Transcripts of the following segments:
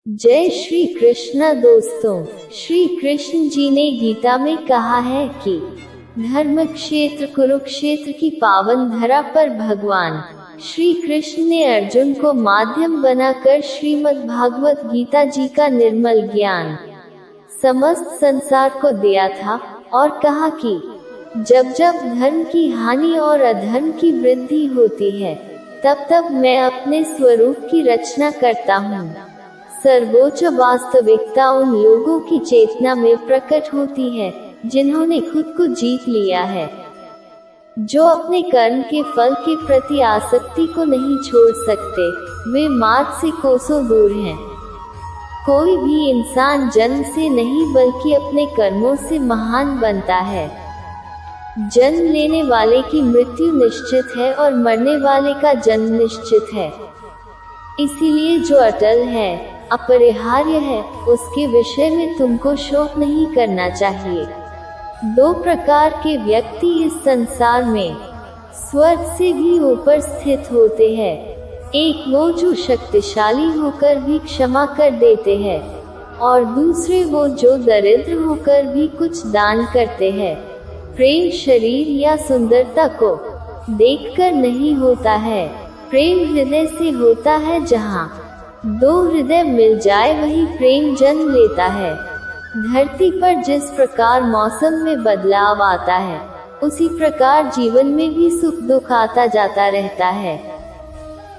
जय श्री कृष्ण दोस्तों। श्री कृष्ण जी ने गीता में कहा है कि धर्म क्षेत्र कुरुक्षेत्र की पावन धरा पर भगवान श्री कृष्ण ने अर्जुन को माध्यम बनाकर श्रीमद् भागवत गीता जी का निर्मल ज्ञान समस्त संसार को दिया था और कहा कि जब जब धर्म की हानि और अधर्म की वृद्धि होती है तब तब मैं अपने स्वरूप की रचना करता हूँ। सर्वोच्च वास्तविकता उन लोगों की चेतना में प्रकट होती है जिन्होंने खुद को जीत लिया है, जो अपने कर्म के फल के प्रति आसक्ति को नहीं छोड़ सकते। वे मार्ग से कोसों दूर हैं। कोई भी इंसान जन्म से नहीं बल्कि अपने कर्मों से महान बनता है। जन्म लेने वाले की मृत्यु निश्चित है और मरने वाले का जन्म निश्चित है। इसीलिए जो अटल है, अपरिहार्य है, उसके विषय में तुमको शोक नहीं करना चाहिए। दो प्रकार के व्यक्ति इस संसार में स्वर्ग से भी ऊपर स्थित होते हैं। एक वो जो शक्तिशाली होकर भी क्षमा कर देते हैं और दूसरे वो जो दरिद्र होकर भी कुछ दान करते हैं। प्रेम शरीर या सुंदरता को देखकर नहीं होता है, प्रेम हृदय से होता है। जहाँ दो हृदय मिल जाए वही प्रेम जन्म लेता है। धरती पर जिस प्रकार मौसम में बदलाव आता है उसी प्रकार जीवन में भी सुख दुख आता जाता रहता है।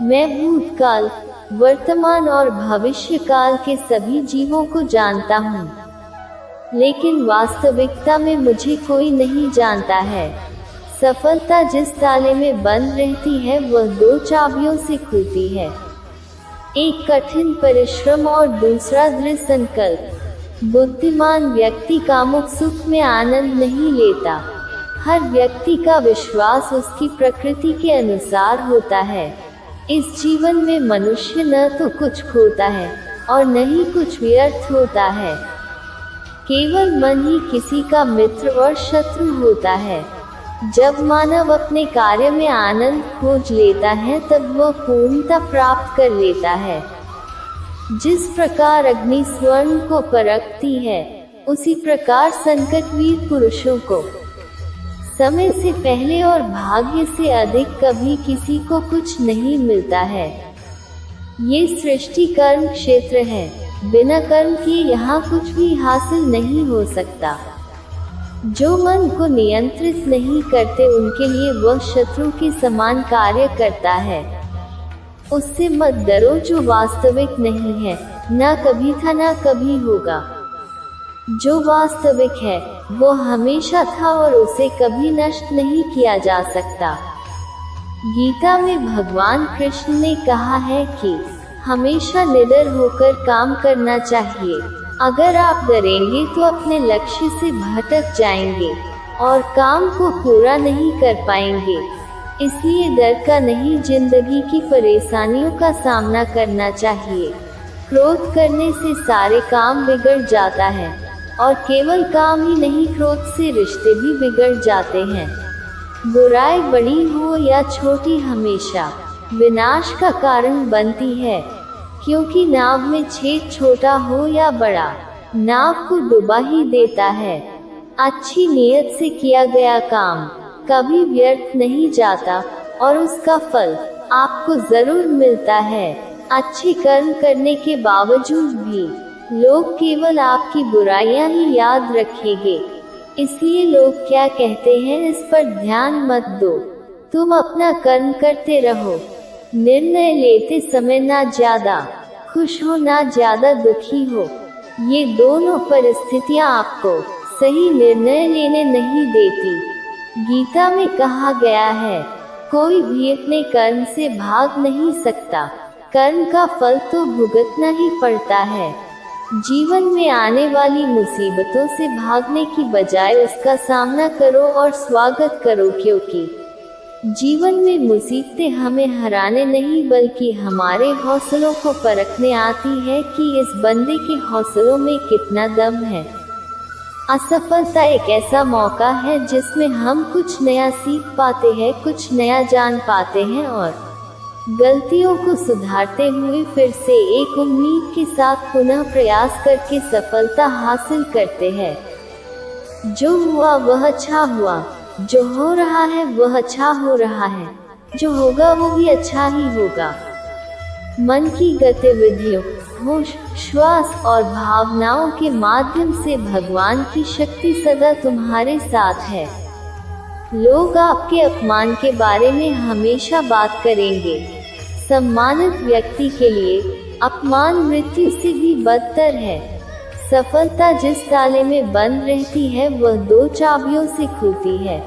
मैं भूतकाल, वर्तमान और भविष्य काल के सभी जीवों को जानता हूँ, लेकिन वास्तविकता में मुझे कोई नहीं जानता है। सफलता जिस ताले में बंद रहती है वह दो चाबियों से खुलती है, एक कठिन परिश्रम और दूसरा दृढ़ संकल्प। बुद्धिमान व्यक्ति कामुक सुख में आनंद नहीं लेता। हर व्यक्ति का विश्वास उसकी प्रकृति के अनुसार होता है। इस जीवन में मनुष्य न तो कुछ खोता है और न ही कुछ व्यर्थ होता है। केवल मन ही किसी का मित्र और शत्रु होता है। जब मानव अपने कार्य में आनंद खोज लेता है तब वह पूर्णता प्राप्त कर लेता है। जिस प्रकार अग्नि स्वर्ण को परखती है उसी प्रकार संकटवीर पुरुषों को समय से पहले और भाग्य से अधिक कभी किसी को कुछ नहीं मिलता है। ये सृष्टि कर्म क्षेत्र है। बिना कर्म किए यहाँ कुछ भी हासिल नहीं हो सकता। जो मन को नियंत्रित नहीं करते उनके लिए वह शत्रु के समान कार्य करता है। उससे मत डरो जो वास्तविक नहीं है, ना कभी था ना कभी होगा। जो वास्तविक है वो हमेशा था और उसे कभी नष्ट नहीं किया जा सकता। गीता में भगवान कृष्ण ने कहा है कि हमेशा निडर होकर काम करना चाहिए। अगर आप डरेंगे तो अपने लक्ष्य से भटक जाएंगे और काम को पूरा नहीं कर पाएंगे। इसलिए डर का नहीं, जिंदगी की परेशानियों का सामना करना चाहिए। क्रोध करने से सारे काम बिगड़ जाता है और केवल काम ही नहीं, क्रोध से रिश्ते भी बिगड़ जाते हैं। बुराई बड़ी हो या छोटी हमेशा विनाश का कारण बनती है, क्योंकि नाव में छेद छोटा हो या बड़ा नाव को डुबा ही देता है। अच्छी नीयत से किया गया काम कभी व्यर्थ नहीं जाता और उसका फल आपको जरूर मिलता है। अच्छे कर्म करने के बावजूद भी लोग केवल आपकी बुराइयां ही याद रखेंगे। इसलिए लोग क्या कहते हैं इस पर ध्यान मत दो, तुम अपना कर्म करते रहो। निर्णय लेते समय ना ज्यादा खुश हो ना ज्यादा दुखी हो। ये दोनों परिस्थितियां आपको सही निर्णय लेने नहीं देती। गीता में कहा गया है कोई भी अपने कर्म से भाग नहीं सकता, कर्म का फल तो भुगतना ही पड़ता है। जीवन में आने वाली मुसीबतों से भागने की बजाय उसका सामना करो और स्वागत करो, क्योंकि जीवन में मुसीबतें हमें हराने नहीं बल्कि हमारे हौसलों को परखने आती है कि इस बंदे के हौसलों में कितना दम है। असफलता एक ऐसा मौका है जिसमें हम कुछ नया सीख पाते हैं, कुछ नया जान पाते हैं और गलतियों को सुधारते हुए फिर से एक उम्मीद के साथ पुनः प्रयास करके सफलता हासिल करते हैं। जो हुआ वह अच्छा हुआ, जो हो रहा है वह अच्छा हो रहा है, जो होगा वो भी अच्छा ही होगा। मन की गतिविधियों, होश, श्वास और भावनाओं के माध्यम से भगवान की शक्ति सदा तुम्हारे साथ है। लोग आपके अपमान के बारे में हमेशा बात करेंगे। सम्मानित व्यक्ति के लिए अपमान मृत्यु से भी बदतर है। सफलता जिस ताले में बंद रहती है वह 2 चाबियों से खुलती है,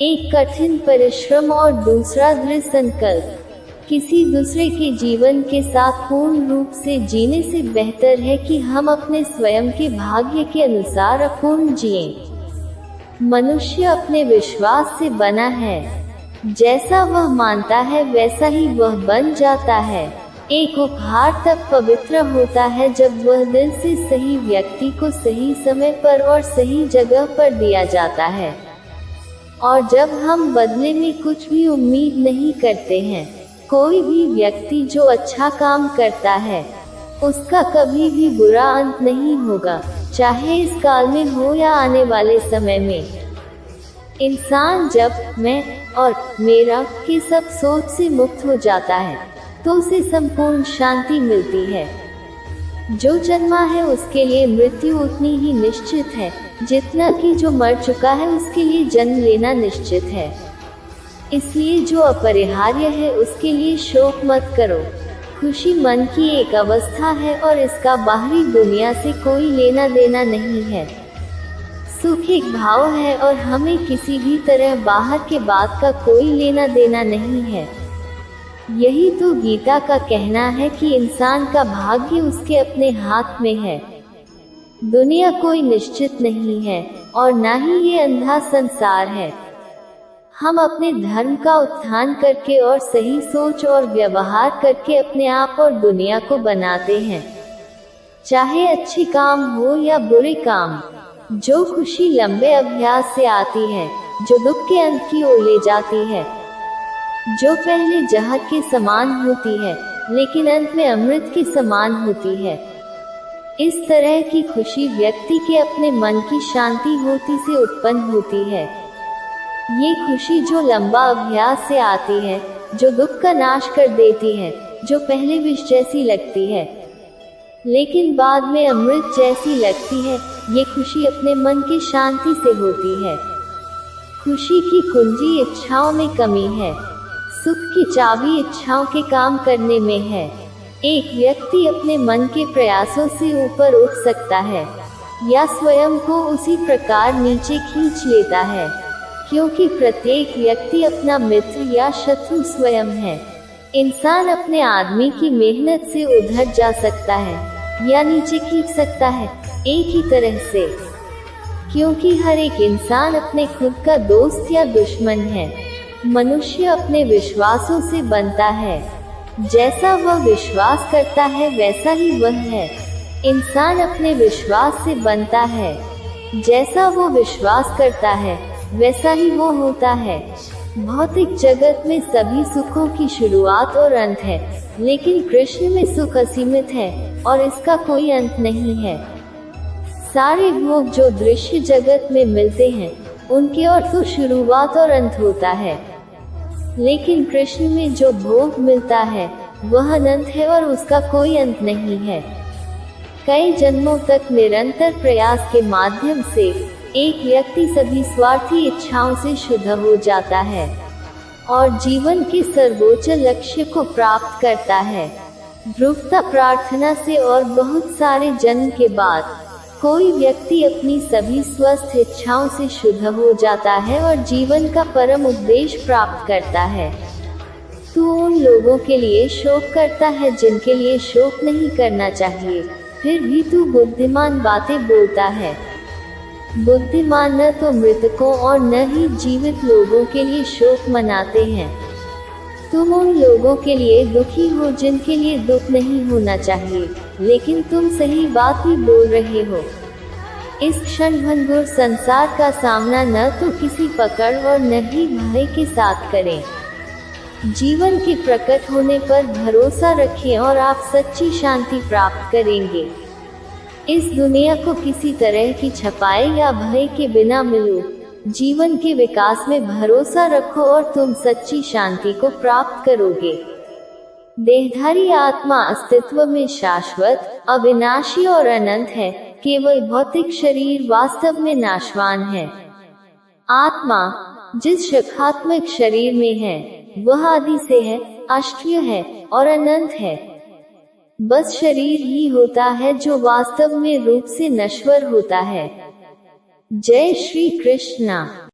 एक कठिन परिश्रम और दूसरा दृढ़ संकल्प। किसी दूसरे के जीवन के साथ पूर्ण रूप से जीने से बेहतर है कि हम अपने स्वयं के भाग्य के अनुसार अपूर्ण जिएं। मनुष्य अपने विश्वास से बना है, जैसा वह मानता है वैसा ही वह बन जाता है। एक उपहार तब पवित्र होता है जब वह दिल से सही व्यक्ति को सही समय पर और सही जगह पर दिया जाता है, और जब हम बदले में कुछ भी उम्मीद नहीं करते हैं। कोई भी व्यक्ति जो अच्छा काम करता है उसका कभी भी बुरा अंत नहीं होगा, चाहे इस काल में हो या आने वाले समय में। इंसान जब मैं और मेरा की सब सोच से मुक्त हो जाता है तो उसे संपूर्ण शांति मिलती है। जो जन्मा है उसके लिए मृत्यु उतनी ही निश्चित है जितना कि जो मर चुका है उसके लिए जन्म लेना निश्चित है। इसलिए जो अपरिहार्य है उसके लिए शोक मत करो। खुशी मन की एक अवस्था है और इसका बाहरी दुनिया से कोई लेना देना नहीं है। सुख एक भाव है और हमें किसी भी तरह बाहर के बात का कोई लेना देना नहीं है। यही तो गीता का कहना है कि इंसान का भाग्य उसके अपने हाथ में है। दुनिया कोई निश्चित नहीं है और ना ही ये अंधा संसार है। हम अपने धर्म का उत्थान करके और सही सोच और व्यवहार करके अपने आप और दुनिया को बनाते हैं, चाहे अच्छे काम हो या बुरे काम। जो खुशी लंबे अभ्यास से आती है, जो दुख के अंत की ओर ले जाती है, जो पहले जहर के समान होती है लेकिन अंत में अमृत के समान होती है। इस तरह की खुशी व्यक्ति के अपने मन की शांति होती से उत्पन्न होती है। ये खुशी जो लंबा अभ्यास से आती है, जो दुख का नाश कर देती है, जो पहले विष जैसी लगती है लेकिन बाद में अमृत जैसी लगती है, ये खुशी अपने मन की शांति से होती है। खुशी की कुंजी इच्छाओं में कमी है, सुख की चाबी इच्छाओं के काम करने में है। एक व्यक्ति अपने मन के प्रयासों से ऊपर उठ सकता है या स्वयं को उसी प्रकार नीचे खींच लेता है, क्योंकि प्रत्येक व्यक्ति अपना मित्र या शत्रु स्वयं है। इंसान अपने आदमी की मेहनत से उधर जा सकता है या नीचे खींच सकता है, एक ही तरह से, क्योंकि हर एक इंसान अपने खुद का दोस्त या दुश्मन है। मनुष्य अपने विश्वासों से बनता है, जैसा वह विश्वास करता है वैसा ही वह है। इंसान अपने विश्वास से बनता है, जैसा वो विश्वास करता है वैसा ही वो होता है। भौतिक जगत में सभी सुखों की शुरुआत और अंत है, लेकिन कृष्ण में सुख असीमित है और इसका कोई अंत नहीं है। सारे भोग जो दृश्य जगत में मिलते हैं उनके और तो शुरुआत और अंत होता है, लेकिन कृष्ण में जो भोग मिलता है वह अनंत है और उसका कोई अंत नहीं है। कई जन्मों तक निरंतर प्रयास के माध्यम से एक व्यक्ति सभी स्वार्थी इच्छाओं से शुद्ध हो जाता है और जीवन के सर्वोच्च लक्ष्य को प्राप्त करता है। ध्रुवता प्रार्थना से और बहुत सारे जन्म के बाद कोई व्यक्ति अपनी सभी स्वस्थ इच्छाओं से शुद्ध हो जाता है और जीवन का परम उद्देश्य प्राप्त करता है। तू उन लोगों के लिए शोक करता है जिनके लिए शोक नहीं करना चाहिए, फिर भी तू बुद्धिमान बातें बोलता है। बुद्धिमान न तो मृतकों और न ही जीवित लोगों के लिए शोक मनाते हैं। तुम उन लोगों के लिए दुखी हो जिनके लिए दुख नहीं होना चाहिए, लेकिन तुम सही बात ही बोल रहे हो। इस क्षणभंगुर संसार का सामना न तो किसी पकड़ और न ही भय के साथ करें। जीवन के प्रकट होने पर भरोसा रखें और आप सच्ची शांति प्राप्त करेंगे। इस दुनिया को किसी तरह की छपाई या भय के बिना मिलो। जीवन के विकास में भरोसा रखो और तुम सच्ची शांति को प्राप्त करोगे। देहधारी आत्मा अस्तित्व में शाश्वत, अविनाशी और अनंत है। केवल भौतिक शरीर वास्तव में नाशवान है। आत्मा जिस शखात्मक शरीर में है वह आदि से है, अष्टय है और अनंत है। बस शरीर ही होता है जो वास्तव में रूप से नश्वर होता है। जय श्री कृष्णा।